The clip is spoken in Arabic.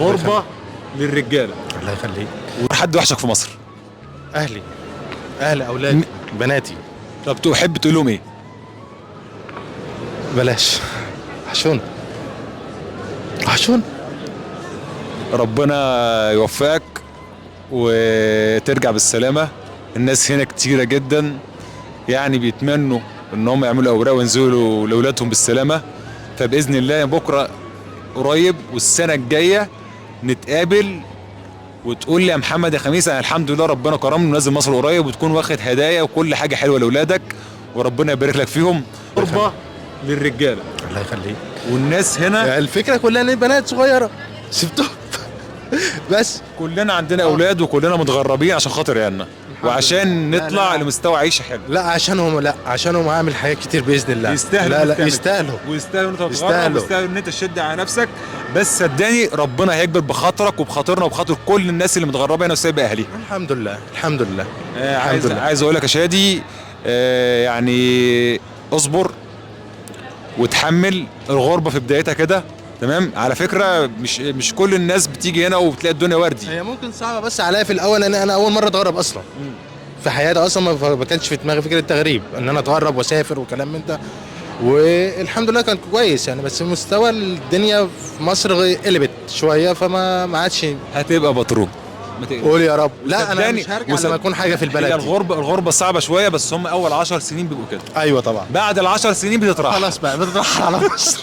غربة للرجالة. الله يخليك. وحد وحشك في مصر؟ اهلي اولادي بناتي. طب تحب تقول لهم ايه؟ بلاش وحشون. ربنا يوفقك وترجع بالسلامة. الناس هنا كتيرة جدا يعني بيتمنوا ان هم يعملوا اوراق وينزلوا لاولادهم بالسلامة. فبإذن الله بكرة قريب والسنة الجاية نتقابل وتقول لي يا محمد يا خميس انا الحمد لله ربنا كرمني ونازل مصر قريب وتكون واخد هدايا وكل حاجة حلوة لاولادك وربنا يبارك لك فيهم. غربة للرجالة. الله يخليك. والناس هنا الفكره كلها ان البنات صغيره سبتهم بس. كلنا عندنا اولاد وكلنا متغربين عشان خاطر عيالنا وعشان نطلع لمستوى عيشه حلو. لا عشانهم هعمل حاجات كتير باذن الله. يستاهلوا. لا يستاهلوا ويستاهلوا ان انت تتغرب ويستاهلوا ان انت تشد على نفسك. بس صدقني ربنا هيكبر بخاطرك وبخاطرنا وبخاطر كل الناس اللي متغربه هنا وسايبه اهليها. الحمد لله. عايز اقول لك يا شادي يعني اصبر وتحمل الغربه في بدايتها كده. تمام. على فكره مش كل الناس بتيجي هنا وبتلاقي الدنيا وردي. هي ممكن صعبه بس عليا في الاول لان انا اول مره اتغرب اصلا في حياتي. اصلا ما كانش في دماغي فكره التغريب ان انا اتغرب واسافر وكلام من ده. والحمد لله كان كويس يعني. بس مستوى الدنيا في مصر قلبت شويه فما عادش. هتبقى بطروق. قول يا رب. لا انا مش هرجع لما يكون حاجه في البلد. الغربه صعبه شويه بس هم اول 10 سنين بيبقوا كده. ايوه طبعا. بعد ال10 سنين بتتراح. خلاص بقى بتترحل على مصر.